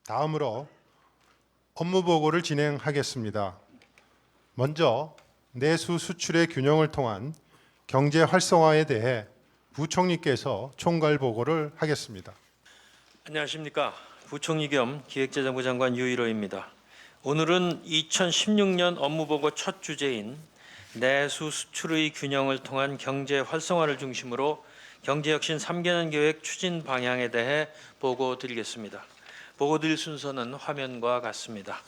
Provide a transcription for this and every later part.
다음으로 업무 보고를 진행하겠습니다. 먼저 내수 수출의 균형을 통한 경제 활성화에 대해 부총리께서 총괄 보고를 하겠습니다. 안녕하십니까. 부총리 겸 기획재정부 장관 유일호입니다. 오늘은 2016년 업무보고 첫 주제인 내수 수출의 균형을 통한 경제 활성화를 중심으로 경제혁신 3개년 계획 추진 방향에 대해 보고 드리겠습니다. 보고 드릴 순서는 화면과 같습니다.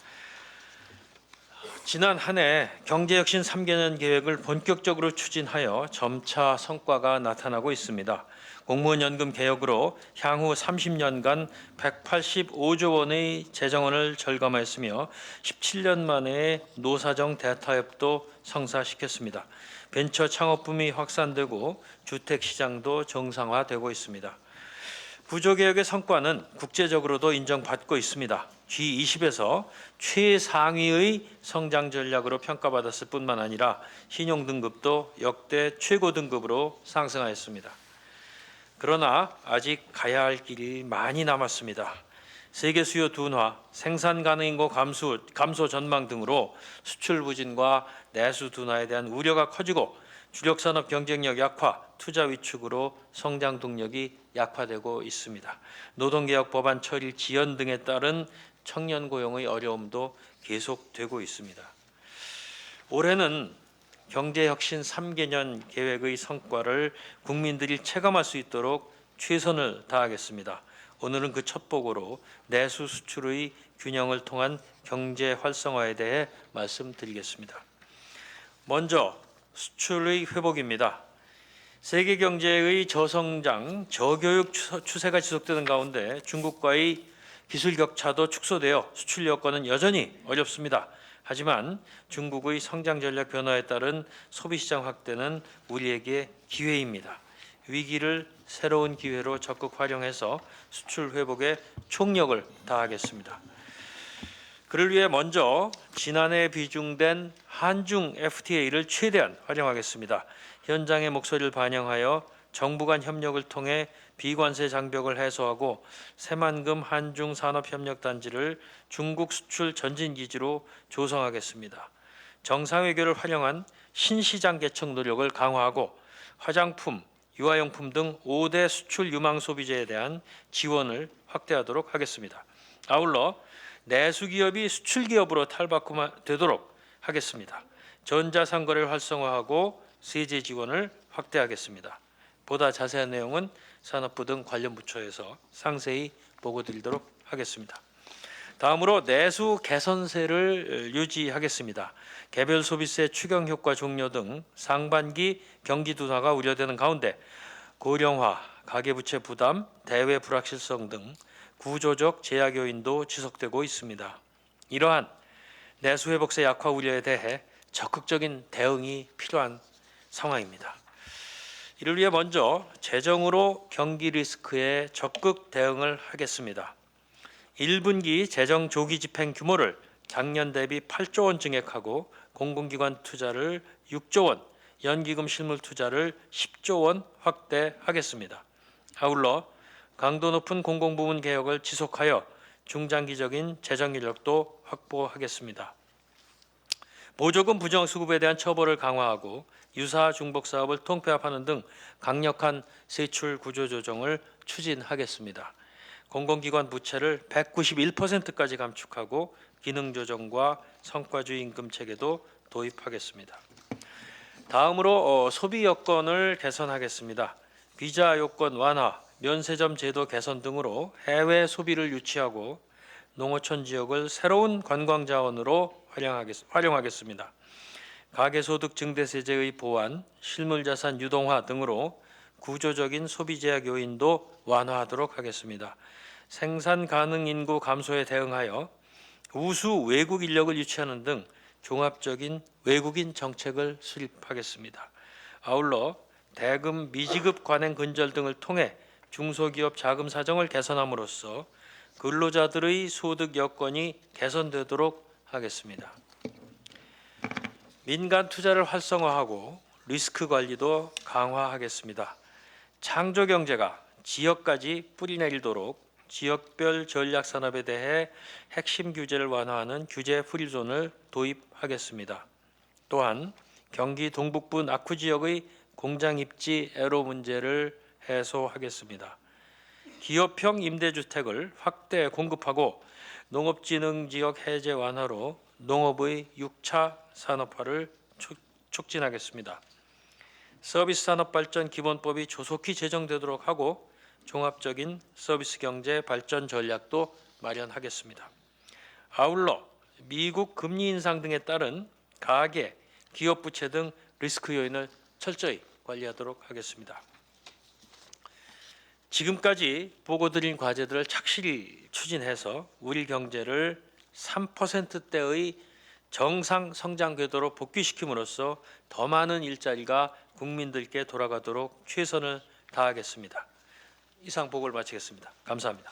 지난 한 해 경제혁신 3개년 계획을 본격적으로 추진하여 점차 성과가 나타나고 있습니다. 공무원 연금 개혁으로 향후 30년간 185조 원의 재정원을 절감하였으며 17년 만에 노사정 대타협도 성사시켰습니다. 벤처 창업 붐이 확산되고 주택 시장도 정상화되고 있습니다. 구조개혁의 성과는 국제적으로도 인정받고 있습니다. G20에서 최상위의 성장 전략으로 평가받았을 뿐만 아니라 신용등급도 역대 최고 등급으로 상승하였습니다. 그러나 아직 가야 할 길이 많이 남았습니다. 세계 수요 둔화, 생산 가능 인구 감소 전망 등으로 수출 부진과 내수 둔화에 대한 우려가 커지고 주력 산업 경쟁력 약화, 투자 위축으로 성장 동력이 약화되고 있습니다. 노동개혁 법안 처리 지연 등에 따른 청년 고용의 어려움도 계속되고 있습니다. 올해는 경제혁신 3개년 계획의 성과를 국민들이 체감할 수 있도록 최선을 다하겠습니다. 오늘은 그 첫 보고로 내수 수출의 균형을 통한 경제 활성화에 대해 말씀드리겠습니다. 먼저 수출의 회복입니다. 세계 경제의 저성장, 저교육 추세가 지속되는 가운데 중국과의 기술 격차도 축소되어 수출 여건은 여전히 어렵습니다. 하지만 중국의 성장 전략 변화에 따른 소비시장 확대는 우리에게 기회입니다. 위기를 새로운 기회로 적극 활용해서 수출 회복에 총력을 다하겠습니다. 그를 위해 먼저 지난해 비중된 한중 FTA를 최대한 활용하겠습니다. 현장의 목소리를 반영하여 정부 간 협력을 통해 비관세 장벽을 해소하고 새만금 한중 산업협력단지를 중국 수출 전진기지로 조성하겠습니다. 정상외교를 활용한 신시장 개척 노력을 강화하고 화장품, 유아용품 등 5대 수출 유망 소비재에 대한 지원을 확대하도록 하겠습니다. 아울러 내수기업이 수출기업으로 탈바꿈되도록 하겠습니다. 전자상거래를 활성화하고 세제 지원을 확대하겠습니다. 보다 자세한 내용은 산업부 등 관련 부처에서 상세히 보고드리도록 하겠습니다. 다음으로 내수 개선세를 유지하겠습니다. 개별 소비세 추경 효과 종료 등 상반기 경기 둔화가 우려되는 가운데 고령화, 가계부채 부담, 대외 불확실성 등 구조적 제약 요인도 지속되고 있습니다. 이러한 내수 회복세 약화 우려에 대해 적극적인 대응이 필요한 상황입니다. 이를 위해 먼저 재정으로 경기 리스크에 적극 대응을 하겠습니다. 1분기 재정 조기 집행 규모를 작년 대비 8조 원 증액하고 공공기관 투자를 6조 원, 연기금 실물 투자를 10조 원 확대하겠습니다. 아울러 강도 높은 공공부문 개혁을 지속하여 중장기적인 재정 인력도 확보하겠습니다. 보조금 부정수급에 대한 처벌을 강화하고 유사 중복 사업을 통폐합하는 등 강력한 세출 구조 조정을 추진하겠습니다. 공공기관 부채를 191%까지 감축하고 기능 조정과 성과주의 임금 체계도 도입하겠습니다. 다음으로 소비 여건을 개선하겠습니다. 비자 요건 완화, 면세점 제도 개선 등으로 해외 소비를 유치하고 농어촌 지역을 새로운 관광 자원으로 활용하겠습니다. 가계소득 증대세제의 보완, 실물자산 유동화 등으로 구조적인 소비 제약 요인도 완화하도록 하겠습니다. 생산 가능 인구 감소에 대응하여 우수 외국 인력을 유치하는 등 종합적인 외국인 정책을 수립하겠습니다. 아울러 대금 미지급 관행 근절 등을 통해 중소기업 자금 사정을 개선함으로써 근로자들의 소득 여건이 개선되도록 하겠습니다. 민간 투자를 활성화하고 리스크 관리도 강화하겠습니다. 창조 경제가 지역까지 뿌리내리도록 지역별 전략 산업에 대해 핵심 규제를 완화하는 규제 프리존을 도입하겠습니다. 또한 경기 동북부 낙후 지역의 공장 입지 애로 문제를 해소하겠습니다. 기업형 임대주택을 확대 공급하고 농업진흥지역 해제 완화로 농업의 6차 산업화를 촉진하겠습니다. 서비스 산업 발전 기본법이 조속히 제정되도록 하고 종합적인 서비스 경제 발전 전략도 마련하겠습니다. 아울러 미국 금리 인상 등에 따른 가계, 기업 부채 등 리스크 요인을 철저히 관리하도록 하겠습니다. 지금까지 보고드린 과제들을 착실히 추진해서 우리 경제를 3%대의 정상 성장 궤도로 복귀시킴으로써 더 많은 일자리가 국민들께 돌아가도록 최선을 다하겠습니다. 이상 보고를 마치겠습니다. 감사합니다.